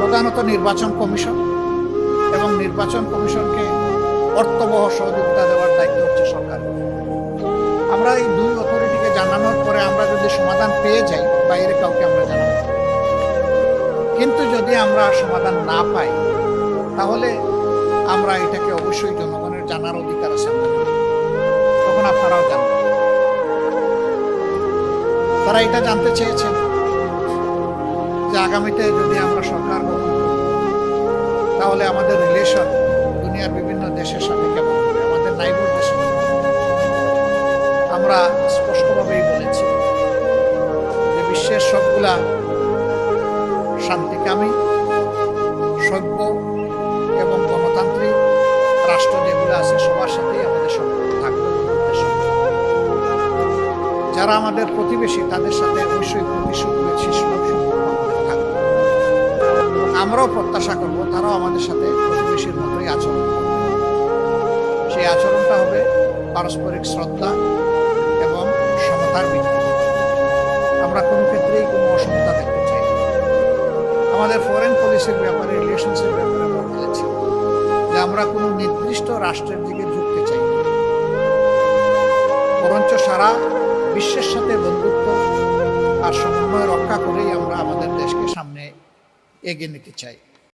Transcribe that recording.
প্রধানত নির্বাচন কমিশন এবং নির্বাচন কমিশনকে অর্থবহ সহযোগিতা দেওয়ার দায়িত্ব হচ্ছে সরকার। আমরা এই দুই অথরিটিকে জানানোর পরে আমরা যদি সমাধান পেয়ে যাই, বাইরে কাউকে আমরা জানাবো। কিন্তু যদি আমরা সমাধান না পাই, তাহলে আমরা এটাকে অবশ্যই জনগণের জানার অধিকার আছে, তখন আপনারাও জানবেন। তারা এটা জানতে চেয়েছেন যে আগামীতে যদি আমরা সরকার গঠন করি, তাহলে আমাদের রিলেশন দুনিয়ার বিভিন্ন দেশের সাথে কেমন হবে, আমাদের নাইবার দেশের সাথে। আমরা স্পষ্টভাবেই বলেছি যে বিশ্বের সবগুলা শান্তিকামী, সভ্য এবং গণতান্ত্রিক রাষ্ট্র যেগুলো আছে সবার সাথেই আমাদের সম্পর্ক থাকবে, বন্ধুত্বের সম্পর্ক। যারা আমাদের প্রতিবেশী তাদের সাথে অবশ্যই সুলভ সম্পর্ক আমাদের থাকবে। আমরাও প্রত্যাশা করব তারাও আমাদের সাথে প্রতিবেশীর মতোই আচরণ করবে। সেই আচরণটা হবে পারস্পরিক শ্রদ্ধা এবং সমতার ভিত্তিতে। আমরা কোনো ক্ষেত্রেই কোনো অসমতা দেখতে চাই না। আমাদের ফরেন পলিসির ব্যাপারে, রিলেশনসের ব্যাপারে আমরা বলেছি যে আমরা কোনো নির্দিষ্ট রাষ্ট্রের দিকে ঝুঁকতে চাই না, বরঞ্চ সারা বিশ্বের সাথে বন্ধুত্ব আর সমন্বয় রক্ষা করেই আমরা আমাদের দেশকে সামনে এগিয়ে নিতে চাই।